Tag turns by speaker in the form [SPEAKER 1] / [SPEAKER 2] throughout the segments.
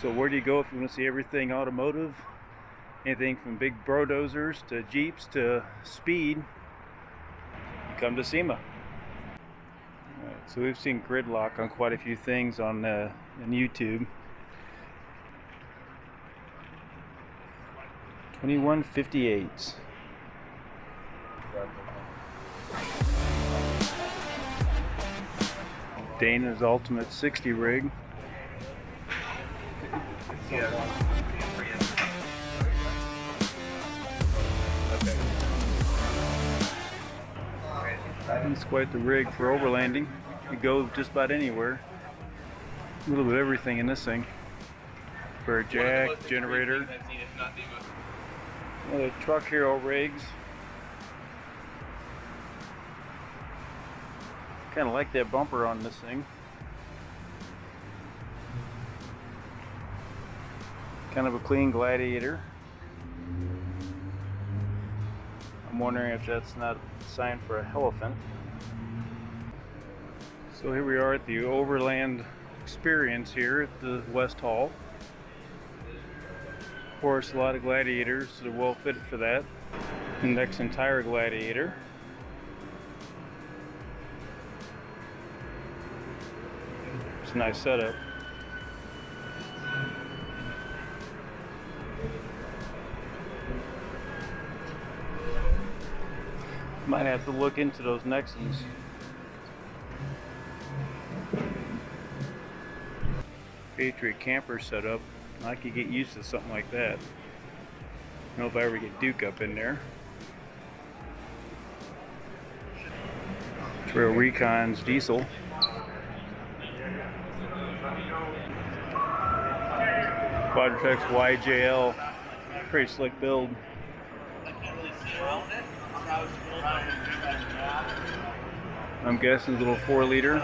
[SPEAKER 1] So where do you go if you want to see everything automotive? Anything from big bulldozers to Jeeps to speed, you come to Sema. Alright, so we've seen gridlock on quite a few things on YouTube. 2158s. Dana's Ultimate 60 rig. It's quite the rig for overlanding. You go just about anywhere. A little bit of everything in this thing. For a jack, generator. The truck hero rigs. Kind of like that bumper on this thing. Kind of a clean Gladiator. I'm wondering if that's not a sign for a elephant. So here we are at the Overland Experience here at the West Hall. Of course, a lot of Gladiators that are well fitted for that. The next entire Gladiator. It's a nice setup. Might have to look into those Nexons. Patriot camper setup. I could get used to something like that. I don't know if I ever get Duke up in there. Trail Recon's diesel. Quadratrex YJL. Pretty slick build. I'm guessing a little 4-liter.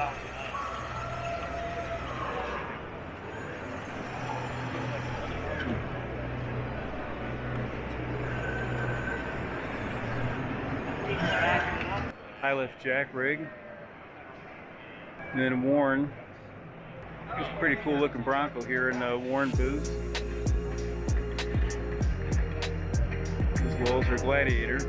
[SPEAKER 1] High lift jack rig. And then Warren. It's a pretty cool looking Bronco here in the Warren booth. As well as their Gladiator.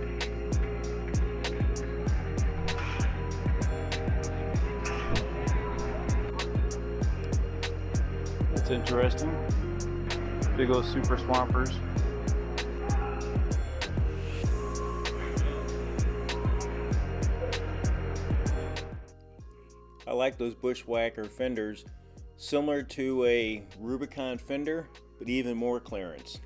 [SPEAKER 1] That's interesting. Big old super swampers. I like those bushwhacker fenders, similar to a Rubicon fender, but even more clearance.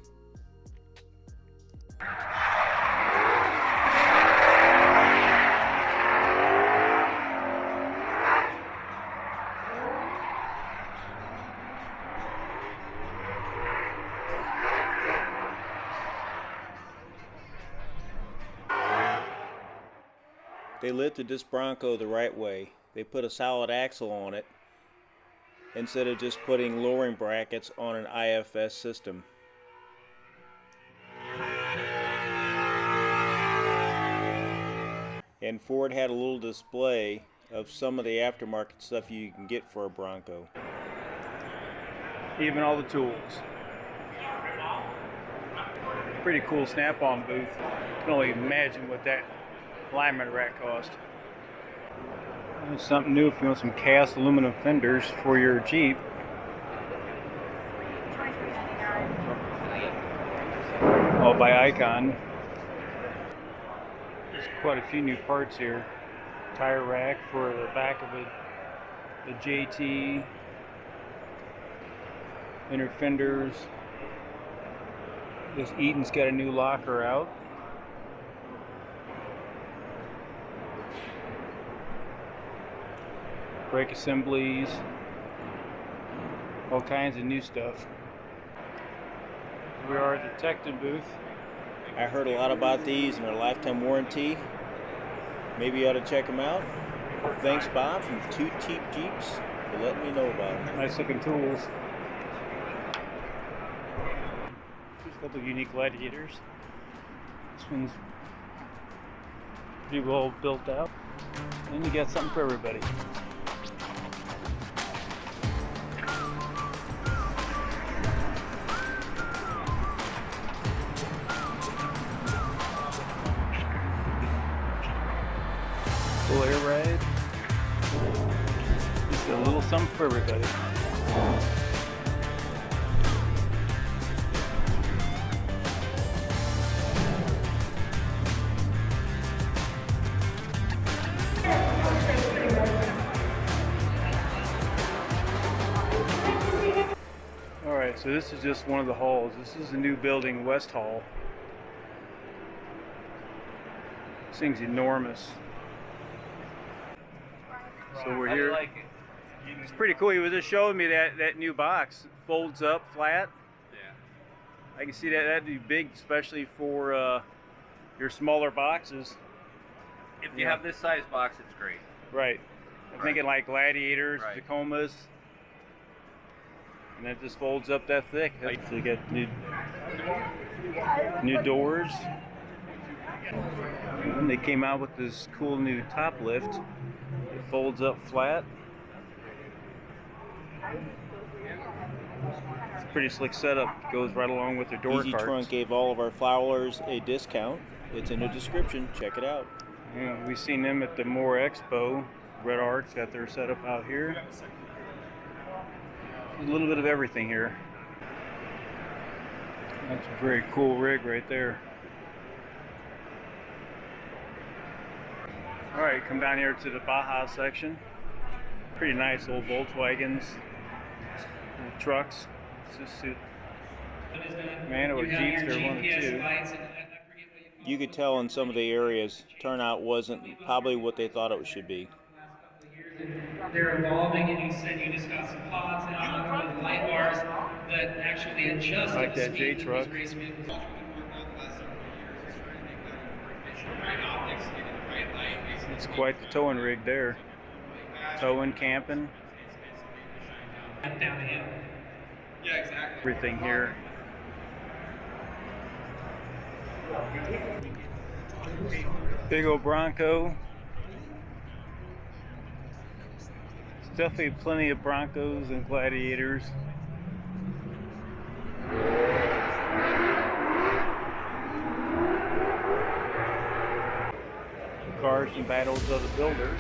[SPEAKER 1] They lifted this Bronco the right way. They put a solid axle on it instead of just putting lowering brackets on an IFS system. And Ford had a little display of some of the aftermarket stuff you can get for a Bronco. Even all the tools. Pretty cool snap-on booth. I can only imagine what that alignment rack cost. There's something new if you want some cast aluminum fenders for your Jeep. All by Icon. There's quite a few new parts here. Tire rack for the back of the JT. Inner fenders. This Eaton's got a new locker out. Brake assemblies, all kinds of new stuff. We are at the Tecton booth. I heard a lot about these and their lifetime warranty. Maybe you ought to check them out. Thanks, Bob, from Two Cheap Jeeps, for letting me know about them. Nice looking tools. Just a couple of unique Gladiators. This one's pretty well built out. And you got something for everybody. something for everybody. Alright, so this is just one of the halls. This is the new building, West Hall. This thing's enormous. So we're here.
[SPEAKER 2] Like it.
[SPEAKER 1] It's pretty cool. He was just showing me that new box. It folds up flat.
[SPEAKER 2] Yeah.
[SPEAKER 1] I can see that'd be big, especially for your smaller boxes.
[SPEAKER 2] If you have this size box, it's great.
[SPEAKER 1] Right. I'm thinking like Gladiators,
[SPEAKER 2] Right.
[SPEAKER 1] Tacomas. And it just folds up that thick. So you got new doors. And they came out with this cool new top lift. It folds up flat. It's a pretty slick setup. It goes right along with their door carts.
[SPEAKER 3] Trunk gave all of our followers a discount. It's in the description. Check it out.
[SPEAKER 1] Yeah, we've seen them at the More Expo. Red Art's got their setup out here. A little bit of everything here. That's a very cool rig right there. Alright, come down here to the Baja section. Pretty nice old Volkswagens, trucks. It's just man, or Jeeps, they're one of the two.
[SPEAKER 3] You could tell in some of the areas, turnout wasn't probably what they thought it should be.
[SPEAKER 4] They're evolving, and you said you just got some pods now with light bars that actually adjust
[SPEAKER 1] like
[SPEAKER 4] the
[SPEAKER 1] that
[SPEAKER 4] speed
[SPEAKER 1] J-truck.
[SPEAKER 4] of these race vehicles.
[SPEAKER 1] It's quite the towing rig there. Towing, camping.
[SPEAKER 4] Down the hill.
[SPEAKER 5] Yeah, exactly.
[SPEAKER 1] Everything here. Big old Bronco. There's definitely plenty of Broncos and Gladiators. Cars and battles of the builders.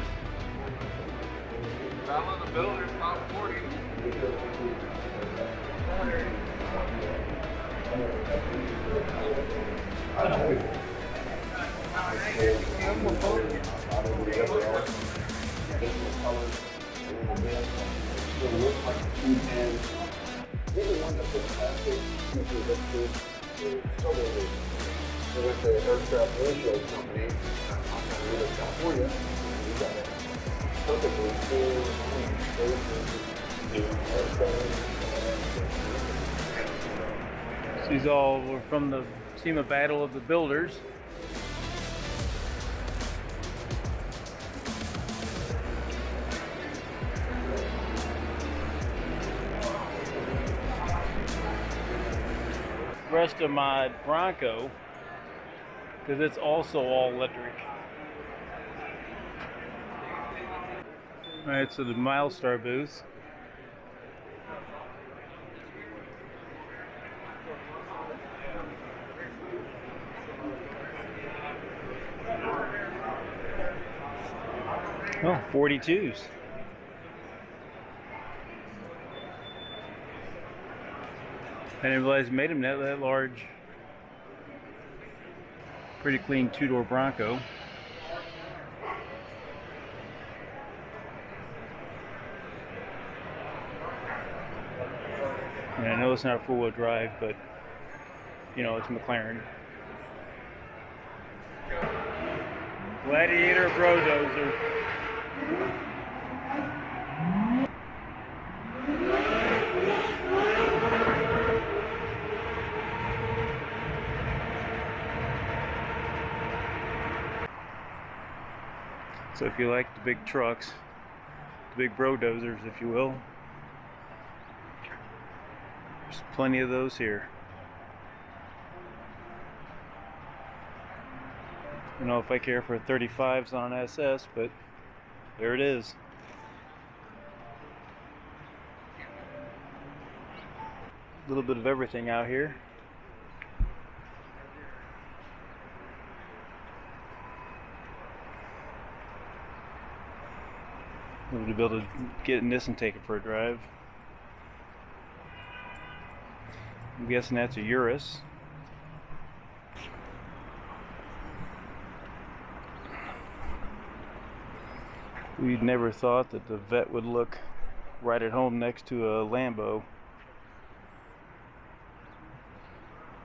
[SPEAKER 5] Battle of the Builders, top 40.
[SPEAKER 6] With the aircraft ratio company in California, we got it perfectly
[SPEAKER 1] These all were from the Sema Battle of the Builders. Rest of my Bronco, because it's also all electric. Alright, so the Milestar booth. Oh, 42s. I didn't realize they made them that large. Pretty clean two-door Bronco. And I know it's not four-wheel drive, but you know, it's McLaren. Gladiator Brodozer. So if you like the big trucks, the big Brodozers, if you will, there's plenty of those here. I don't know if I care for 35s on an SS, but there it is. A little bit of everything out here. to be able to get in this and take it for a drive. I'm guessing that's a Urus. We never thought that the Vet would look right at home next to a Lambo,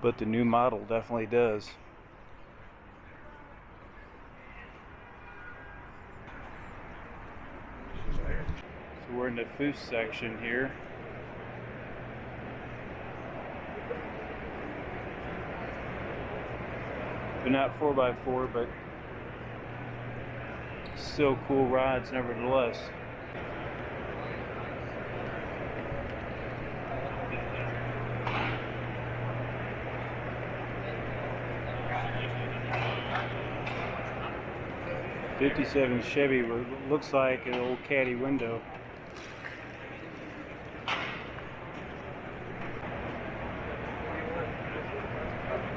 [SPEAKER 1] but the new model definitely does. So we're in the Foose section here. They're not 4x4, but still cool rods nevertheless. '57 Chevy looks like an old caddy window.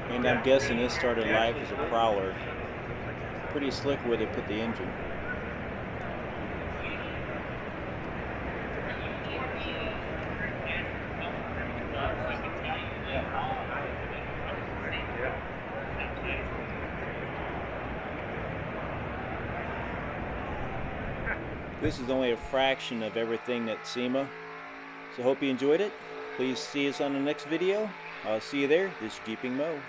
[SPEAKER 3] And I'm guessing this started life as a Prowler. Pretty slick where they put the engine. This is only a fraction of everything at Sema. So hope you enjoyed it. Please see us on the next video. I'll see you there. This is Jeepingmo.